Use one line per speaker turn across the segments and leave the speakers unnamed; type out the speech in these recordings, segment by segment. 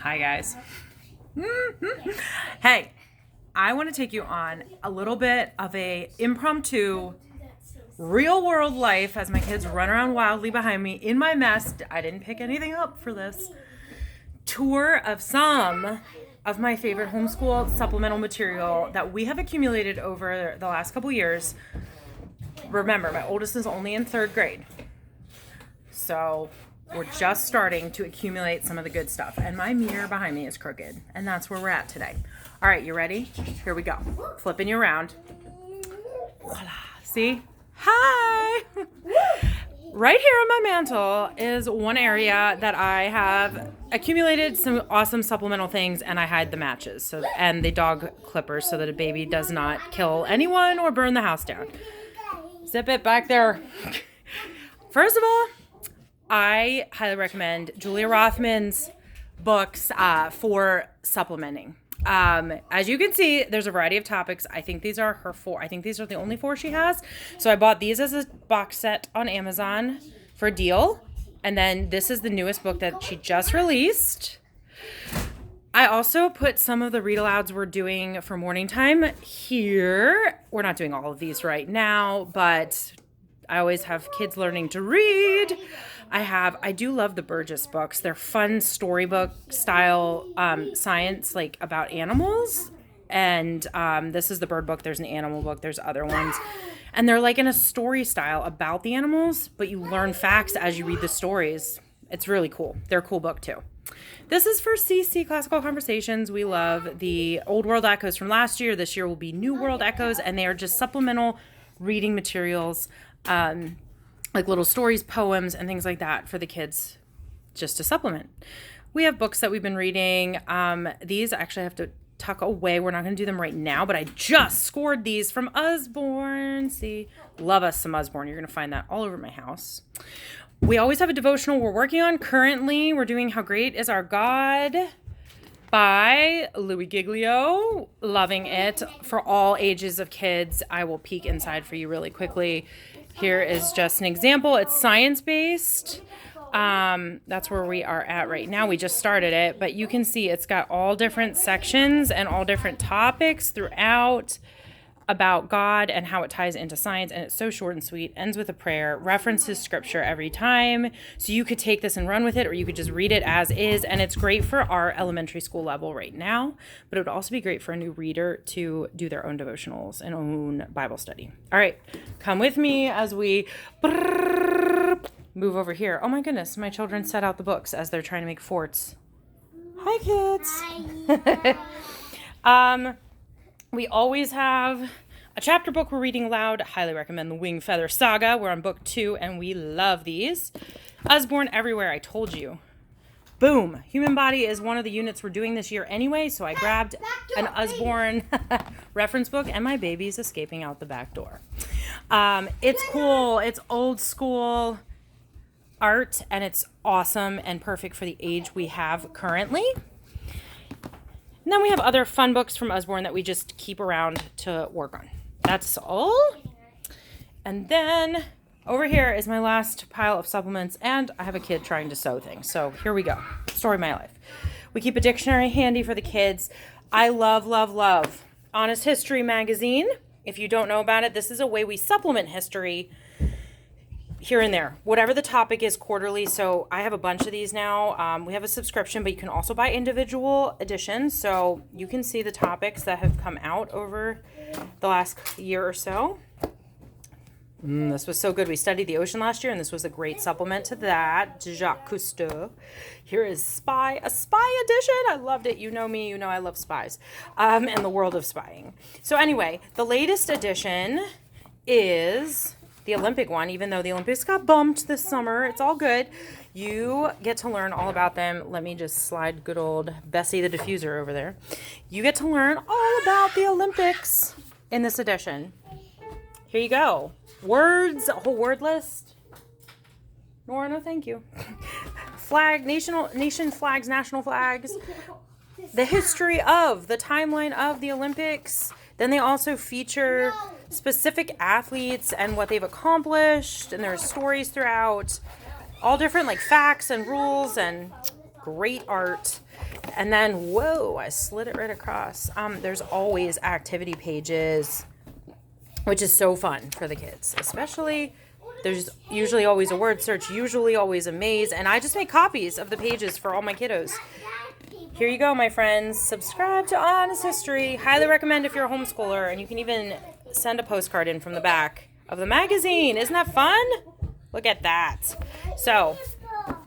Hi, guys. Hey, I want to take you on a little bit of a impromptu real world life as my kids run around wildly behind me in my mess. I didn't pick anything up for this tour of some of my favorite homeschool supplemental material that we have accumulated over the last couple years. Remember, my oldest is only in third grade. So we're just starting to accumulate some of the good stuff. And my mirror behind me is crooked. And that's where we're at today. All right, you ready? Here we go. Flipping you around. Voila. See? Hi! Right here on my mantle is one area that I have accumulated some awesome supplemental things, and I hide the matches and the dog clippers so that a baby does not kill anyone or burn the house down. Zip it back there. First of all, I highly recommend Julia Rothman's books for supplementing. As you can see, there's a variety of topics. I think these are her 4. I think these are the only 4 she has. So I bought these as a box set on Amazon for a deal. And then this is the newest book that she just released. I also put some of the read alouds we're doing for morning time here. We're not doing all of these right now, but I always have kids learning to read. I do love the Burgess books. They're fun storybook style science, like about animals. And this is the bird book. There's an animal book. There's other ones. And they're like in a story style about the animals, but you learn facts as you read the stories. It's really cool. They're a cool book too. This is for CC Classical Conversations. We love the Old World Echoes from last year. This year will be New World Echoes, and they are just supplemental reading materials. Like little stories, poems, and things like that for the kids just to supplement. We have books that we've been reading. These I actually have to tuck away. We're not going to do them right now, but I just scored these from Usborne. See, love us some Usborne. You're going to find that all over my house. We always have a devotional we're working on. Currently, we're doing How Great Is Our God by Louis Giglio. Loving it for all ages of kids. I will peek inside for you really quickly. Here is just an example. It's science-based. That's where we are at right now. We just started it, but you can see it's got all different sections and all different topics throughout about God and how it ties into science, and it's so short and sweet. Ends with a prayer, references scripture every time. So you could take this and run with it, or you could just read it as is, and it's great for our elementary school level right now, but it would also be great for a new reader to do their own devotionals and own Bible study. All right, come with me as we move over here. Oh my goodness, my children set out the books as they're trying to make forts. Hi, kids. Hi. We always have a chapter book we're reading aloud. Highly recommend the Wing Feather Saga. We're on book 2, and we love these. Usborne everywhere, I told you. Boom. Human body is one of the units we're doing this year anyway, so I grabbed an Usborne reference book, and my baby's escaping out the back door. It's cool. It's old school art, and it's awesome and perfect for the age we have currently. And then we have other fun books from Usborne that we just keep around to work on. That's all. And then over here is my last pile of supplements, and I have a kid trying to sew things. So here we go. Story of my life. We keep a dictionary handy for the kids. I love, love, love Honest History magazine. If you don't know about it, this is a way we supplement history here and there, whatever the topic is quarterly. So I have a bunch of these now. We have a subscription, but you can also buy individual editions. So you can see the topics that have come out over the last year or so. This was so good. We studied the ocean last year, and this was a great supplement to that. Jacques Cousteau. Here is a spy edition. I loved it. You know me. You know I love spies and the world of spying. So anyway, the latest edition is the Olympic one. Even though the Olympics got bumped this summer, it's all good. You get to learn all about them. Let me just slide good old Bessie the diffuser over there. You get to learn all about the Olympics in this edition. Here you go. Words, a whole word list. Nora, no thank you. Nation flags, national flags. The history of, the timeline of the Olympics. Then they also feature specific athletes and what they've accomplished, and there's stories throughout, all different like facts and rules and great art. And then, whoa, I slid it right across. There's always activity pages, which is so fun for the kids, especially there's usually always a word search, usually always a maze, and I just make copies of the pages for all my kiddos. Here you go, my friends. Subscribe to Honest History. Highly recommend if you're a homeschooler, and you can even send a postcard in from the back of the magazine. Isn't that fun? Look at that. So,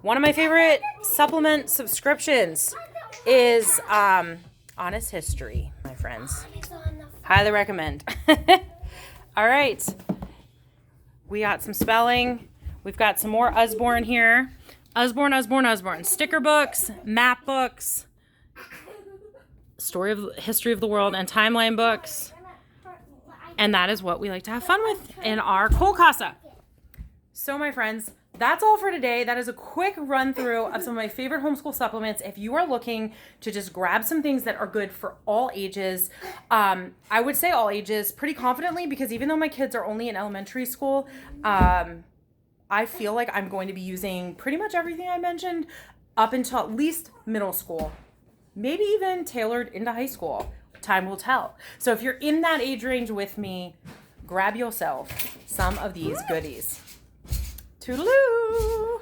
one of my favorite supplement subscriptions is Honest History, my friends. Highly recommend. All right. We got some spelling. We've got some more Usborne here. Usborne. Sticker books, map books, history of the world, and timeline books. And that is what we like to have fun with in our Cole Casa. So, my friends, that's all for today. That is a quick run through of some of my favorite homeschool supplements. If you are looking to just grab some things that are good for all ages, I would say all ages pretty confidently, because even though my kids are only in elementary school, I feel like I'm going to be using pretty much everything I mentioned up until at least middle school, maybe even tailored into high school. Time will tell. So if you're in that age range with me, grab yourself some of these goodies. Toodaloo!